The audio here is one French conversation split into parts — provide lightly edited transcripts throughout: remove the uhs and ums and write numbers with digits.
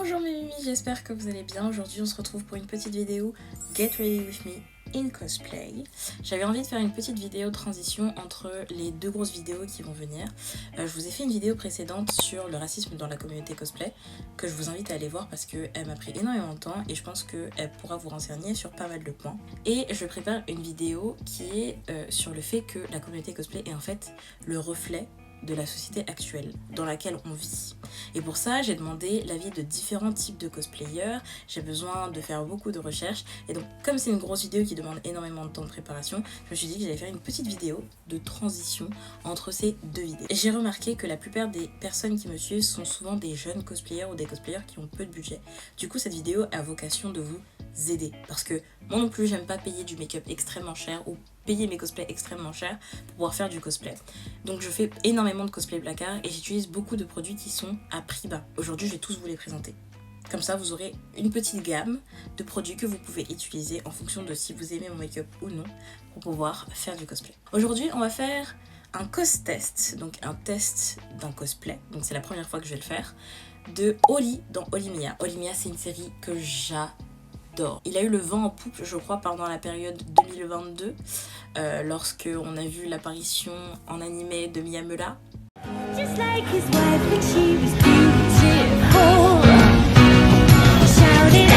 Bonjour mes mimis, j'espère que vous allez bien. Aujourd'hui on se retrouve pour une petite vidéo Get Ready With Me in Cosplay. J'avais envie de faire une petite vidéo transition entre les deux grosses vidéos qui vont venir. Je vous ai fait une vidéo précédente sur le racisme dans la communauté cosplay que je vous invite à aller voir parce qu'elle m'a pris énormément de temps et je pense qu'elle pourra vous renseigner sur pas mal de points. Et je prépare une vidéo qui est sur le fait que la communauté cosplay est en fait le reflet de la société actuelle dans laquelle on vit. Et pour ça, j'ai demandé l'avis de différents types de cosplayers. J'ai besoin de faire beaucoup de recherches. Et donc, comme c'est une grosse vidéo qui demande énormément de temps de préparation, je me suis dit que j'allais faire une petite vidéo de transition entre ces deux vidéos. Et j'ai remarqué que la plupart des personnes qui me suivent sont souvent des jeunes cosplayers ou des cosplayers qui ont peu de budget. Du coup, cette vidéo a vocation de vous aider. Parce que moi non plus, j'aime pas payer du make-up extrêmement cher ou payer mes cosplays extrêmement cher pour pouvoir faire du cosplay. Donc je fais énormément de cosplay placard et j'utilise beaucoup de produits qui sont à prix bas. Aujourd'hui, je vais tous vous les présenter. Comme ça, vous aurez une petite gamme de produits que vous pouvez utiliser en fonction de si vous aimez mon make-up ou non pour pouvoir faire du cosplay. Aujourd'hui, on va faire un cos test, donc un test d'un cosplay. Donc c'est la première fois que je vais le faire, de Oli dans Olimia. Olimia, c'est une série que j'adore. Il a eu le vent en poupe, je crois, pendant la période 2022, lorsque on a vu l'apparition en animé de Miyamura. Just like his wife when she was beautiful. Shouted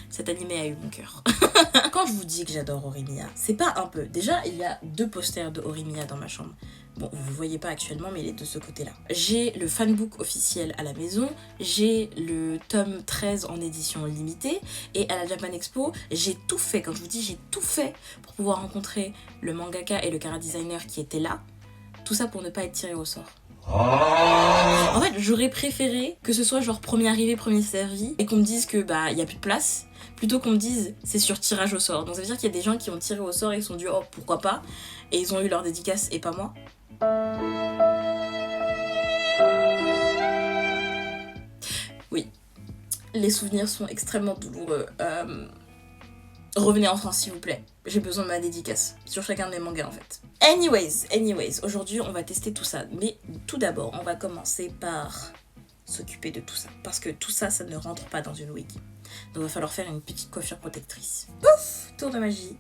Cet animé a eu mon cœur. Quand je vous dis que j'adore Horimiya, c'est pas un peu. Déjà, il y a 2 posters de Horimiya dans ma chambre. Bon, vous ne voyez pas actuellement, mais il est de ce côté-là. J'ai le fanbook officiel à la maison, j'ai le tome 13 en édition limitée, et à la Japan Expo, j'ai tout fait. Quand je vous dis j'ai tout fait pour pouvoir rencontrer le mangaka et le chara designer qui étaient là, tout ça pour ne pas être tiré au sort. En fait, j'aurais préféré que ce soit genre premier arrivé, premier servi, et qu'on me dise que bah y a plus de place, plutôt qu'on me dise c'est sur tirage au sort. Donc ça veut dire qu'il y a des gens qui ont tiré au sort et ils se sont dit oh pourquoi pas, et ils ont eu leur dédicace et pas moi. Oui, les souvenirs sont extrêmement douloureux. Revenez en France s'il vous plaît. J'ai besoin de ma dédicace sur chacun de mes mangas en fait. Anyways, aujourd'hui on va tester tout ça. Mais tout d'abord, on va commencer par s'occuper de tout ça. Parce que tout ça, ça ne rentre pas dans une wig. Donc il va falloir faire une petite coiffure protectrice. Pouf, tour de magie.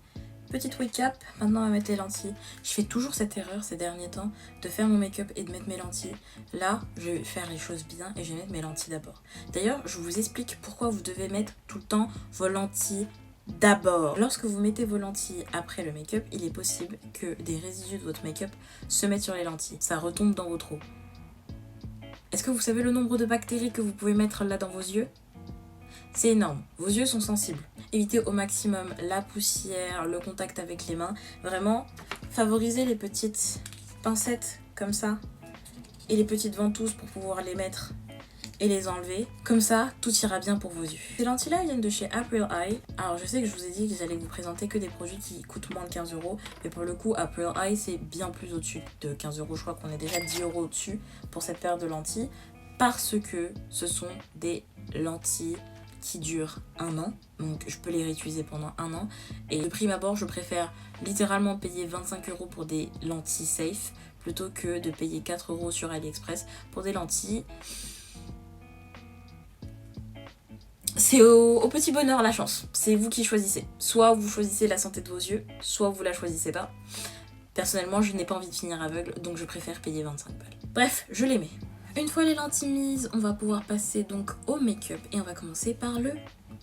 Petite wig cap, maintenant on va mettre les lentilles. Je fais toujours cette erreur ces derniers temps de faire mon make-up et de mettre mes lentilles. Là, je vais faire les choses bien et je vais mettre mes lentilles d'abord. D'ailleurs, je vous explique pourquoi vous devez mettre tout le temps vos lentilles d'abord. Lorsque vous mettez vos lentilles après le make-up, il est possible que des résidus de votre make-up se mettent sur les lentilles. Ça retombe dans votre eau. Est-ce que vous savez le nombre de bactéries que vous pouvez mettre là dans vos yeux ? C'est énorme. Vos yeux sont sensibles. Évitez au maximum la poussière, le contact avec les mains. Vraiment, favorisez les petites pincettes comme ça et les petites ventouses pour pouvoir les mettre et les enlever. Comme ça, tout ira bien pour vos yeux. Ces lentilles-là viennent de chez April Eye. Alors, je sais que je vous ai dit que j'allais vous présenter que des produits qui coûtent moins de 15 €. Mais pour le coup, April Eye, c'est bien plus au-dessus de 15 €. Je crois qu'on est déjà 10 € au-dessus pour cette paire de lentilles. Parce que ce sont des lentilles qui durent 1 an, donc je peux les réutiliser pendant 1 an. Et de prime abord, je préfère littéralement payer 25 € pour des lentilles safe plutôt que de payer 4 € sur AliExpress pour des lentilles. C'est au petit bonheur la chance, c'est vous qui choisissez. Soit vous choisissez la santé de vos yeux, soit vous la choisissez pas. Personnellement, je n'ai pas envie de finir aveugle, donc je préfère payer 25 balles. Bref, je les mets. Une fois les lentilles mises, on va pouvoir passer donc au make-up et on va commencer par le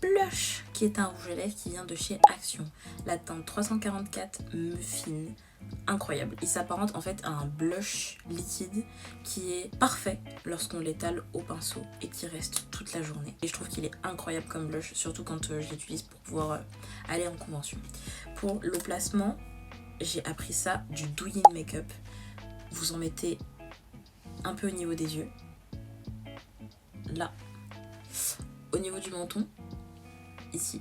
blush qui est un rouge à lèvres qui vient de chez Action. La teinte 344 Muffin, incroyable. Il s'apparente en fait à un blush liquide qui est parfait lorsqu'on l'étale au pinceau et qui reste toute la journée. Et je trouve qu'il est incroyable comme blush, surtout quand je l'utilise pour pouvoir aller en convention. Pour le placement, j'ai appris ça du Douyin Makeup. Vous en mettez un peu au niveau des yeux, là, au niveau du menton, ici,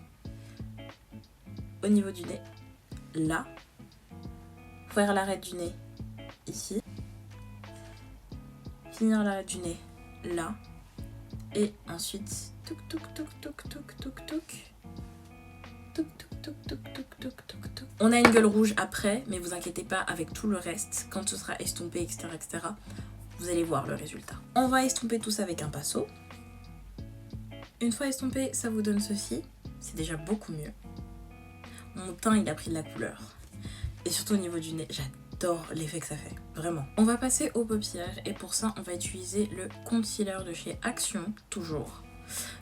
au niveau du nez, là, faire l'arrêt du nez, ici, finir l'arrêt du nez, là, et ensuite, touc touc touc touc touc touc touc, touc touc touc touc touc touc touc. On a une gueule rouge après, mais vous inquiétez pas, avec tout le reste, quand ce sera estompé, etc., vous allez voir le résultat. On va estomper tout ça avec un pinceau. Une fois estompé, ça vous donne ceci. C'est déjà beaucoup mieux. Mon teint, il a pris de la couleur. Et surtout au niveau du nez, j'adore l'effet que ça fait. Vraiment. On va passer aux paupières. Et pour ça, on va utiliser le concealer de chez Action, toujours,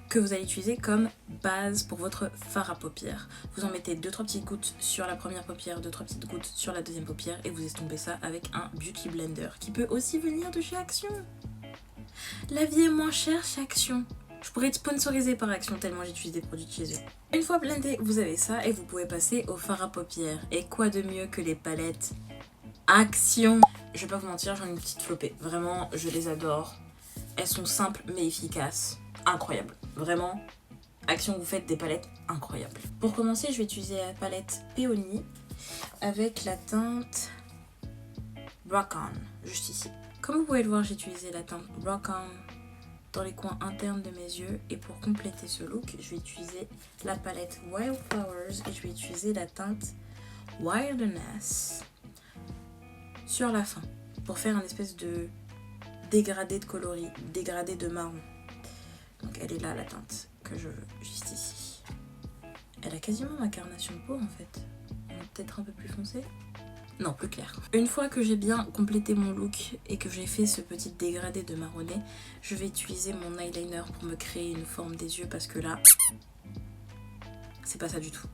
que vous allez utiliser comme base pour votre fard à paupières. Vous en mettez 2-3 petites gouttes sur la première paupière, 2-3 petites gouttes sur la deuxième paupière et vous estompez ça avec un beauty blender qui peut aussi venir de chez Action. La vie est moins chère chez Action. Je pourrais être sponsorisée par Action tellement j'utilise des produits de chez eux. Une fois blendé, vous avez ça et vous pouvez passer au fard à paupières. Et quoi de mieux que les palettes Action? Je vais pas vous mentir, j'en ai une petite flopée. Vraiment, je les adore. Elles sont simples mais efficaces. Incroyable. Vraiment, Action, vous faites des palettes incroyables. Pour commencer, je vais utiliser la palette Peony avec la teinte Rock On, juste ici. Comme vous pouvez le voir, j'ai utilisé la teinte Rock On dans les coins internes de mes yeux. Et pour compléter ce look, je vais utiliser la palette Wildflowers et je vais utiliser la teinte Wilderness sur la fin pour faire un espèce de dégradé de coloris, dégradé de marron. Donc elle est là la teinte que je veux, juste ici. Elle a quasiment ma carnation de peau en fait. Peut-être un peu plus foncé. Non, plus clair. Une fois que j'ai bien complété mon look et que j'ai fait ce petit dégradé de marronné, je vais utiliser mon eyeliner pour me créer une forme des yeux parce que là, c'est pas ça du tout.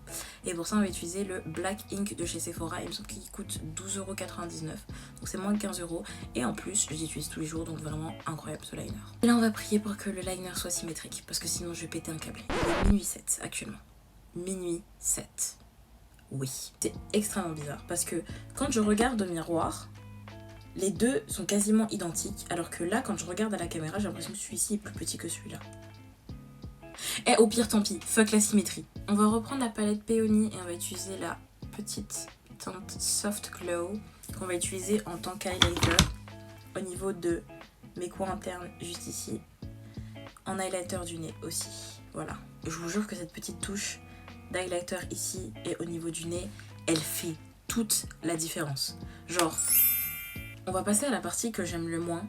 Et pour ça, on va utiliser le Black Ink de chez Sephora. Il me semble qu'il coûte 12,99€. Donc c'est moins de 15€. Et en plus, je l'utilise tous les jours. Donc vraiment incroyable ce liner. Et là, on va prier pour que le liner soit symétrique. Parce que sinon, je vais péter un câble. Il est minuit 7 actuellement. Minuit 7. Oui. C'est extrêmement bizarre. Parce que quand je regarde au miroir, les deux sont quasiment identiques. Alors que là, quand je regarde à la caméra, j'ai l'impression que celui-ci est plus petit que celui-là. Et au pire, tant pis, fuck la symétrie. On va reprendre la palette Peony et on va utiliser la petite teinte Soft Glow qu'on va utiliser en tant qu'highlighter au niveau de mes coins internes, juste ici, en highlighter du nez aussi. Voilà. Je vous jure que cette petite touche d'highlighter ici et au niveau du nez, elle fait toute la différence. Genre, on va passer à la partie que j'aime le moins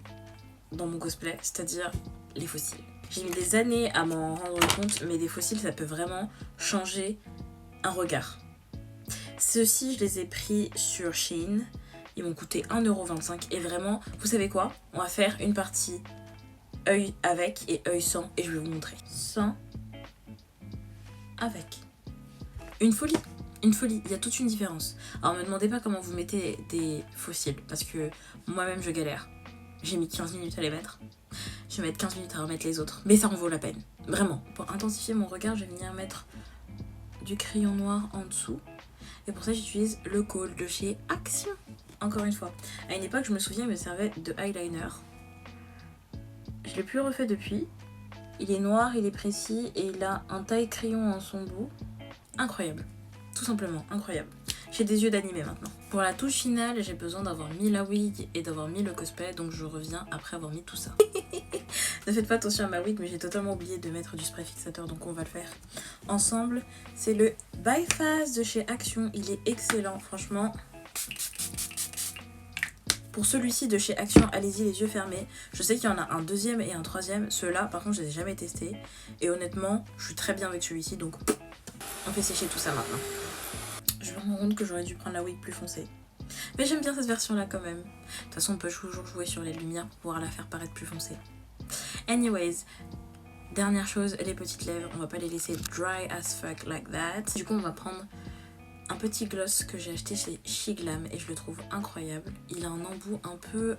dans mon cosplay, c'est-à-dire les faux cils. J'ai mis des années à m'en rendre compte, mais des faux cils, ça peut vraiment changer un regard. Ceux-ci, je les ai pris sur Shein. Ils m'ont coûté 1,25€ et vraiment, vous savez quoi? On va faire une partie œil avec et œil sans et je vais vous montrer. Sans, avec. Une folie. Une folie, il y a toute une différence. Alors me demandez pas comment vous mettez des faux cils parce que moi-même je galère. J'ai mis 15 minutes à les mettre. Je vais mettre 15 minutes à remettre les autres. Mais ça en vaut la peine. Vraiment. Pour intensifier mon regard, je vais venir mettre du crayon noir en dessous. Et pour ça, j'utilise le Kohl de chez Action. Encore une fois. À une époque, je me souviens, il me servait de eyeliner. Je l'ai plus refait depuis. Il est noir, il est précis et il a un taille crayon en son bout. Incroyable. Tout simplement, incroyable. J'ai des yeux d'animé maintenant. Pour la touche finale, j'ai besoin d'avoir mis la wig et d'avoir mis le cosplay, donc je reviens après avoir mis tout ça. Ne faites pas attention à ma wig, mais j'ai totalement oublié de mettre du spray fixateur, donc on va le faire ensemble. C'est le By Fast de chez Action, il est excellent, franchement. Pour celui-ci de chez Action, allez-y les yeux fermés. Je sais qu'il y en a un deuxième et un troisième. Ceux-là, par contre, je les ai jamais testés. Et honnêtement, je suis très bien avec celui-ci, donc on fait sécher tout ça maintenant. Je me rends compte que j'aurais dû prendre la wig plus foncée. Mais j'aime bien cette version-là quand même. De toute façon, on peut toujours jouer sur les lumières pour pouvoir la faire paraître plus foncée. Anyways, dernière chose, les petites lèvres. On va pas les laisser dry as fuck like that. Du coup, on va prendre un petit gloss que j'ai acheté chez Shiglam et je le trouve incroyable. Il a un embout un peu...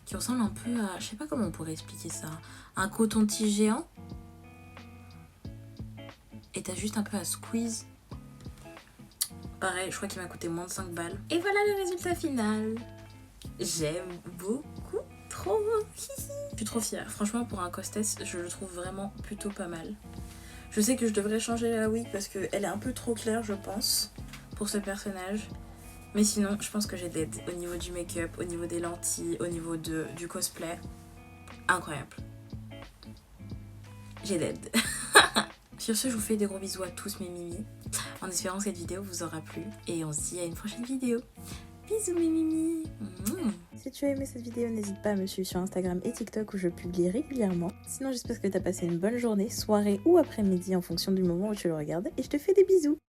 qui ressemble un peu à... Je sais pas comment on pourrait expliquer ça. Un coton-tige géant. Et t'as juste un peu à squeeze. Pareil, je crois qu'il m'a coûté moins de 5 balles. Et voilà le résultat final. J'aime beaucoup trop. Je suis trop fière. Franchement, pour un costesse, je le trouve vraiment plutôt pas mal. Je sais que je devrais changer la wig parce qu'elle est un peu trop claire, je pense, pour ce personnage. Mais sinon, je pense que j'ai d'aide au niveau du make-up, au niveau des lentilles, au niveau du cosplay. Incroyable. J'ai d'aide. Sur ce, je vous fais des gros bisous à tous mes mimis. En espérant que cette vidéo vous aura plu et on se dit à une prochaine vidéo. Bisous mimimi. Si tu as aimé cette vidéo, n'hésite pas à me suivre sur Instagram et TikTok où je publie régulièrement. Sinon, j'espère que tu as passé une bonne journée, soirée ou après-midi en fonction du moment où tu le regardes et je te fais des bisous.